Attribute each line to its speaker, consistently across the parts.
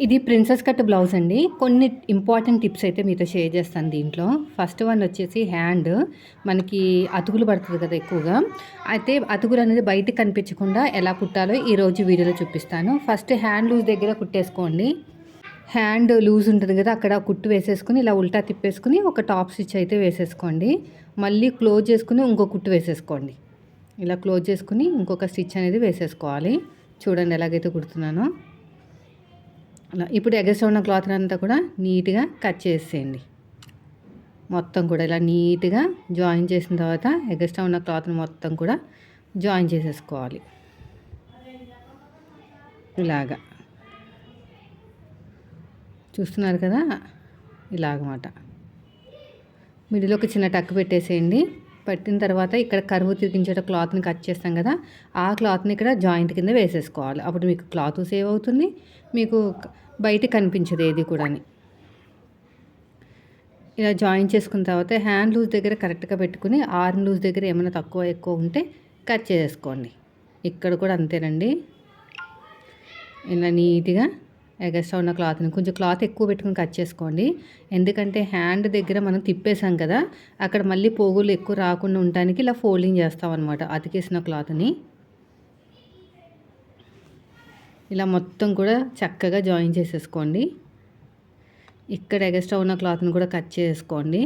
Speaker 1: ఇది princess cut blouse అండి. కొన్ని ఇంపార్టెంట్ టిప్స్ అయితే మీతో షేర్ చేస్తాను దీంట్లో. ఫస్ట్ వన్ వచ్చేసి హ్యాండ్. మనకి అతుకులు పడుతుంది కదా ఎక్కువగా. అయితే అతుకులు అనేది బయటకి కనిపించకుండా ఎలా కుట్టాలో ఈరోజు వీడియోలో చూపిస్తాను. ఫస్ట్ హ్యాండ్ లూజ్ దగ్గర కుట్టేసుకోండి. హ్యాండ్ లూజ్ ఉంటుంది కదా, అక్కడ కుట్టు వేసేసుకుని ఇలా ఉల్టా తిప్పేసుకుని ఒక టాప్ స్టిచ్ అయితే వేసేసుకోండి. మళ్ళీ క్లోజ్ చేసుకుని ఇంకో కుట్టు వేసేసుకోండి. ఇలా క్లోజ్ చేసుకుని ఇంకొక స్టిచ్ అనేది వేసేసుకోవాలి. చూడండి ఎలాగైతే కుడుతున్నానో అలా. ఇప్పుడు ఎగస్ట్రా ఉన్న క్లాత్ అంతా కూడా నీట్గా కట్ చేసేయండి. మొత్తం కూడా ఇలా నీట్గా జాయిన్ చేసిన తర్వాత ఎగస్ట్రా ఉన్న క్లాత్ని మొత్తం కూడా జాయిన్ చేసేసుకోవాలి. ఇలాగా చూస్తున్నారు కదా, ఇలాగమాట. మిడిలో ఒక చిన్న టక్ పెట్టేసేయండి. పెట్టిన తర్వాత ఇక్కడ కరువు తిరిగించేట క్లాత్ని కట్ చేస్తాం కదా, ఆ క్లాత్ని ఇక్కడ జాయింట్ కింద వేసేసుకోవాలి. అప్పుడు మీకు క్లాత్ సేవ్ అవుతుంది, మీకు బయట కనిపించదు ఏది కూడా. ఇలా జాయిన్ చేసుకున్న తర్వాత హ్యాండ్ లూజ్ దగ్గర కరెక్ట్గా పెట్టుకుని ఆర్మ్ లూజ్ దగ్గర ఏమైనా తక్కువ ఎక్కువ ఉంటే కట్ చేసుకోండి. ఇక్కడ కూడా అంతేనండి. ఇలా నీట్గా ఎగస్ట్రా ఉన్న క్లాత్ని కొంచెం క్లాత్ ఎక్కువ పెట్టుకుని కట్ చేసుకోండి. ఎందుకంటే హ్యాండ్ దగ్గర మనం తిప్పేసాం కదా, అక్కడ మళ్ళీ పోగులు ఎక్కువ రాకుండా ఉండడానికి ఇలా ఫోల్డింగ్ చేస్తాం అనమాట అతికేసిన క్లాత్ని. ఇలా మొత్తం కూడా చక్కగా జాయిన్ చేసేసుకోండి. ఇక్కడ ఎగస్ట్రా ఉన్న క్లాత్ని కూడా కట్ చేసుకోండి.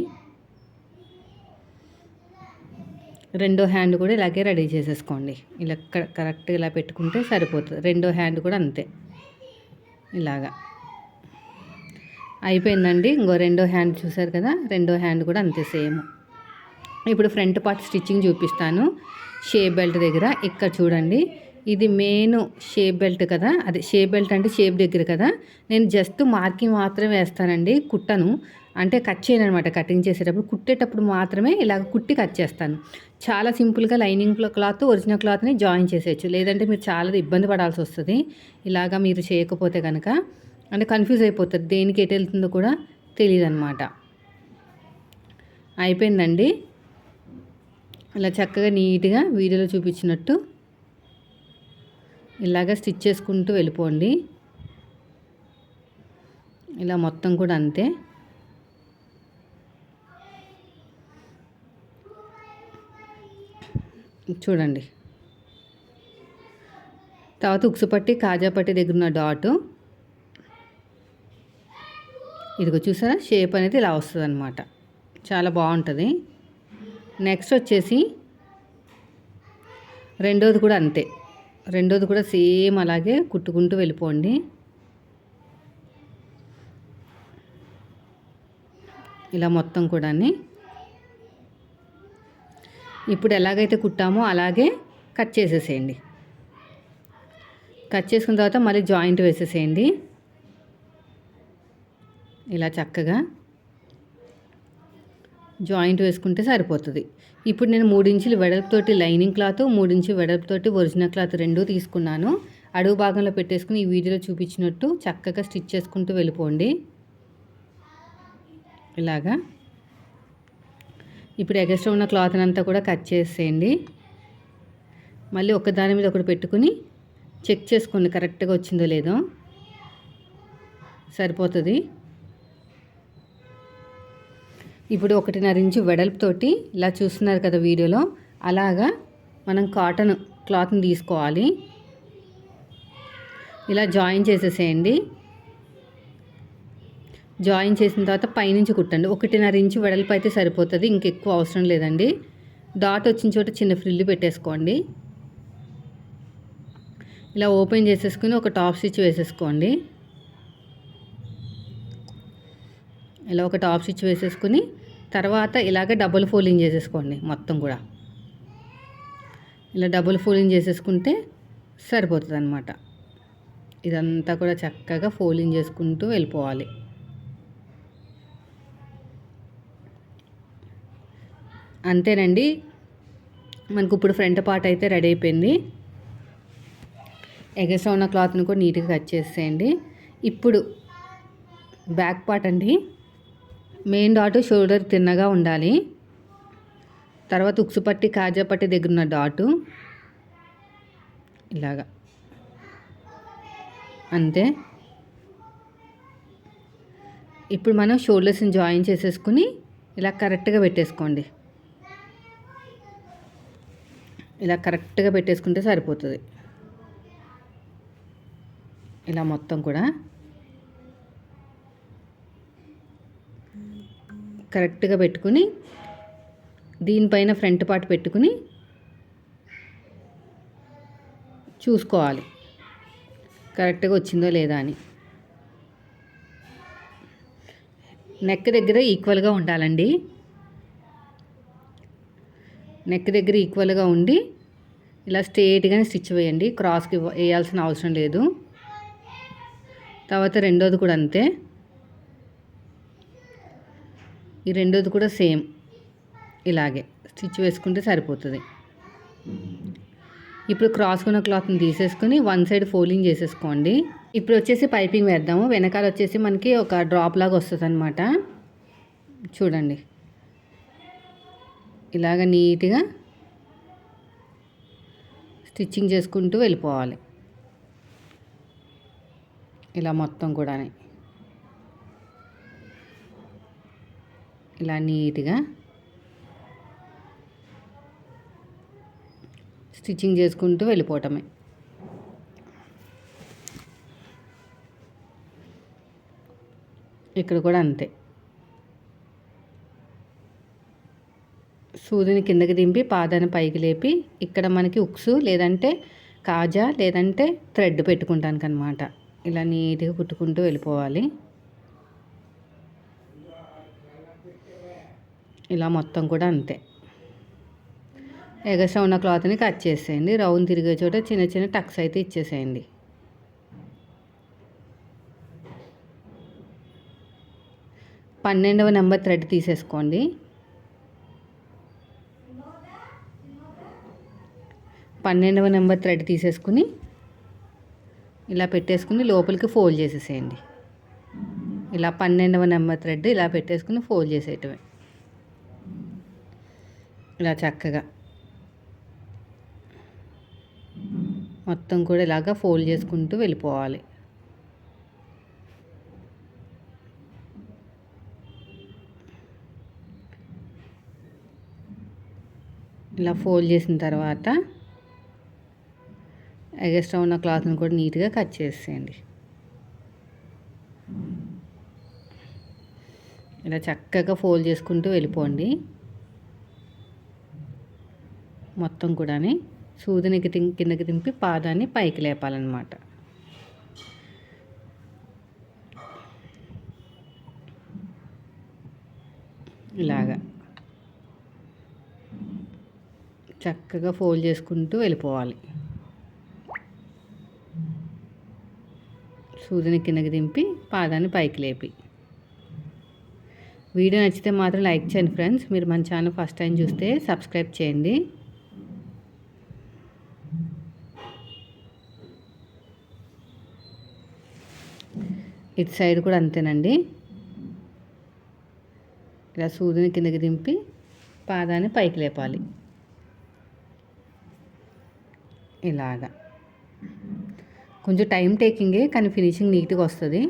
Speaker 1: రెండో హ్యాండ్ కూడా ఇలాగే రెడీ చేసేసుకోండి. ఇలా కరెక్ట్గా ఇలా పెట్టుకుంటే సరిపోతుంది. రెండో హ్యాండ్ కూడా అంతే, ఇలాగా అయిపోయిందండి. ఇంకో రెండో హ్యాండ్ చూసారు కదా, రెండో హ్యాండ్ కూడా అంతే సేమ్. ఇప్పుడు ఫ్రంట్ పార్ట్ స్టిచ్చింగ్ చూపిస్తాను. షేప్ బెల్ట్ దగ్గర ఇక్కడ చూడండి, ఇది మెయిన్ షేప్ బెల్ట్ కదా, అదే షేప్ బెల్ట్ అంటే షేప్ దగ్గర కదా. నేను జస్ట్ మార్కింగ్ మాత్రమే వేస్తానండి, కుట్టను. అంటే కట్ చేయను అనమాట. కటింగ్ చేసేటప్పుడు కుట్టేటప్పుడు మాత్రమే ఇలాగ కుట్టి కట్ చేస్తాను. చాలా సింపుల్గా లైనింగ్ క్లాత్ ఒరిజినల్ క్లాత్ని జాయిన్ చేసేయచ్చు. లేదంటే మీరు చాలా ఇబ్బంది పడాల్సి వస్తుంది ఇలాగా మీరు చేయకపోతే కనుక. అంటే కన్ఫ్యూజ్ అయిపోతుంది, దేనికి ఎటు వెళ్తుందో కూడా తెలియదు అనమాట. అయిపోయిందండి. ఇలా చక్కగా నీట్గా వీడియోలో చూపించినట్టు ఇలాగ స్టిచ్ చేసుకుంటూ వెళ్ళిపోండి. ఇలా మొత్తం కూడా అంతే. చూడండి, తర్వాత ఉక్సు పట్టి కాజా పట్టి దగ్గర ఉన్న డాటు ఇదిగో చూసారా, షేప్ అనేది ఇలా వస్తుంది అనమాట. చాలా బాగుంటుంది. నెక్స్ట్ వచ్చేసి రెండోది కూడా అంతే. రెండోది కూడా సేమ్ అలాగే కుట్టుకుంటూ వెళ్ళిపోండి. ఇలా మొత్తం కూడా ఇప్పుడు ఎలాగైతే కుట్టామో అలాగే కట్ చేసేసేయండి. కట్ చేసుకున్న తర్వాత మళ్ళీ జాయింట్ వేసేసేయండి. ఇలా చక్కగా జాయింట్ వేసుకుంటే సరిపోతుంది. ఇప్పుడు నేను 3 ఇంచులు వెడల్పుతోటి లైనింగ్ క్లాత్, 3 ఇంచులు వెడల్పుతోటి ఒరిజినల్ క్లాత్ రెండూ తీసుకున్నాను. అడుగు భాగంలో పెట్టేసుకుని ఈ వీడియోలో చూపించినట్టు చక్కగా స్టిచ్ చేసుకుంటూ వెళ్ళిపోండి. ఇలాగా ఇప్పుడు ఎగస్ట్రా ఉన్న క్లాత్ని అంతా కూడా కట్ చేసేయండి. మళ్ళీ ఒకదాని మీద ఒకటి పెట్టుకుని చెక్ చేసుకోండి కరెక్ట్గా వచ్చిందో లేదో, సరిపోతుంది. ఇప్పుడు 1.5 ఇంచు వెడల్పుతోటి ఇలా చూస్తున్నారు కదా వీడియోలో, అలాగా మనం కాటన్ క్లాత్ని తీసుకోవాలి. ఇలా జాయిన్ చేసేసేయండి. జాయిన్ చేసిన తర్వాత పైనుంచి కుట్టండి. 1.5 ఇంచు వెడల్పు అయితే సరిపోతుంది, ఇంకెక్కువ అవసరం లేదండి. డాట్ వచ్చిన చోట చిన్న ఫ్రిల్లు పెట్టేసుకోండి. ఇలా ఓపెన్ చేసేసుకుని ఒక టాప్ స్టిచ్ వేసేసుకోండి. ఇలా ఒక టాప్ స్టిచ్ వేసేసుకుని తర్వాత ఇలాగ డబుల్ ఫోల్డింగ్ చేసేసుకోండి. మొత్తం కూడా ఇలా డబుల్ ఫోల్డింగ్ చేసేసుకుంటే సరిపోతుంది అన్నమాట. ఇదంతా కూడా చక్కగా ఫోల్డింగ్ చేసుకుంటూ వెళ్ళిపోవాలి. అంతేనండి, మనకు ఇప్పుడు ఫ్రంట్ పార్ట్ అయితే రెడీ అయిపోయింది. ఎగస్ట్రా ఉన్న క్లాత్ని కూడా నీట్గా కట్ చేసేయండి. ఇప్పుడు బ్యాక్ పార్ట్ అండి. మెయిన్ డాట్ షోల్డర్ తిన్నగా ఉండాలి. తర్వాత ఉక్సు పట్టి కాజా పట్టి దగ్గర ఉన్న డాటు ఇలాగా అంతే. ఇప్పుడు మనం షోల్డర్స్ని జాయిన్ చేసేసుకుని ఇలా కరెక్ట్గా పెట్టేసుకోండి. ఇలా కరెక్ట్గా పెట్టేసుకుంటే సరిపోతుంది. ఇలా మొత్తం కూడా కరెక్ట్గా పెట్టుకుని దీనిపైన ఫ్రంట్ పార్ట్ పెట్టుకుని చూసుకోవాలి కరెక్ట్గా వచ్చిందో లేదా అని. నెక్ దగ్గర ఈక్వల్గా ఉండాలండి. నెక్ దగ్గర ఈక్వల్గా ఉండి ఇలా స్ట్రేట్గానే స్టిచ్ వేయండి. క్రాస్కి వేయాల్సిన అవసరం లేదు. తర్వాత రెండోది కూడా అంతే. ఈ రెండోది కూడా సేమ్ ఇలాగే స్టిచ్ వేసుకుంటే సరిపోతుంది. ఇప్పుడు క్రాస్ ఉన్న క్లాత్ని తీసేసుకుని వన్ సైడ్ ఫోల్డింగ్ చేసేసుకోండి. ఇప్పుడు వచ్చేసి పైపింగ్ వేద్దాము. వెనకాల వచ్చేసి మనకి ఒక డ్రాప్ లాగా వస్తుంది అనమాట. చూడండి ఇలాగ నీట్గా స్టిచ్చింగ్ చేసుకుంటూ వెళ్ళిపోవాలి. ఇలా మొత్తం కూడా ఇలా నీట్గా స్టిచ్చింగ్ చేసుకుంటూ వెళ్ళిపోవటమే. ఇక్కడ కూడా అంతే. సూదిని కిందకి దింపి పాదాన్ని పైకి లేపి ఇక్కడ మనకి ఉక్స్ లేదంటే కాజా లేదంటే థ్రెడ్ పెట్టుకుంటానికి అనమాట. ఇలా నీట్గా కుట్టుకుంటూ వెళ్ళిపోవాలి. ఇలా మొత్తం కూడా అంతే. ఎగస్ట్రా ఉన్న క్లాత్ని కట్ చేసేయండి. రౌండ్ తిరిగే చోట చిన్న చిన్న టక్స్ అయితే ఇచ్చేసేయండి. పన్నెండవ నెంబర్ థ్రెడ్ తీసేసుకోండి. 12వ నెంబర్ థ్రెడ్ తీసేసుకుని ఇలా పెట్టేసుకుని లోపలికి ఫోల్డ్ చేసేసేయండి. ఇలా 12వ నెంబర్ థ్రెడ్ ఇలా పెట్టేసుకుని ఫోల్డ్ చేసేయటమే. ఇలా చక్కగా మొత్తం కూడా ఇలాగా ఫోల్డ్ చేసుకుంటూ వెళ్ళిపోవాలి. ఇలా ఫోల్డ్ చేసిన తర్వాత ఎగస్ట్రా ఉన్న క్లాత్ని కూడా నీట్గా కట్ చేసేయండి. ఇలా చక్కగా ఫోల్డ్ చేసుకుంటూ వెళ్ళిపోండి. మొత్తం కూడా సూదిని కిందకి దింపి పాదాన్ని పైకి లేపాలన్నమాట. ఇలాగా చక్కగా ఫోల్డ్ చేసుకుంటూ వెళ్ళిపోవాలి. సూదిని కిందకి దింపి పాదాన్ని పైకి లేపి. వీడియో నచ్చితే మాత్రం లైక్ చేయండి ఫ్రెండ్స్. మీరు మన ఛానల్ ఫస్ట్ టైం చూస్తే సబ్స్క్రైబ్ చేయండి. ఇటు సైడ్ కూడా అంతేనండి. ఇలా సూదిని కిందకి దింపి పాదాన్ని పైకి లేపాలి. ఇలాగా కొంచెం టైం టేకింగే కానీ ఫినిషింగ్ నీట్గా వస్తుంది.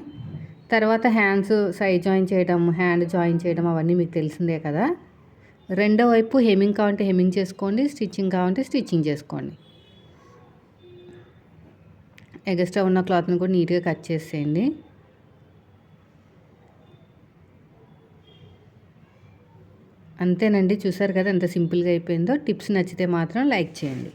Speaker 1: తర్వాత హ్యాండ్స్ సైడ్ జాయిన్ చేయడం, హ్యాండ్ జాయిన్ చేయడం అవన్నీ మీకు తెలిసిందే కదా. రెండో వైపు హెమ్మింగ్ కావాలంటే హెమ్మింగ్ చేసుకోండి, స్టిచ్చింగ్ కావాలంటే స్టిచ్చింగ్ చేసుకోండి. ఎగస్ట్రా ఉన్న క్లాత్ని కూడా నీట్గా కట్ చేసేయండి. అంతేనండి, చూసారు కదా ఎంత సింపుల్గా అయిపోయిందో. టిప్స్ నచ్చితే మాత్రం లైక్ చేయండి.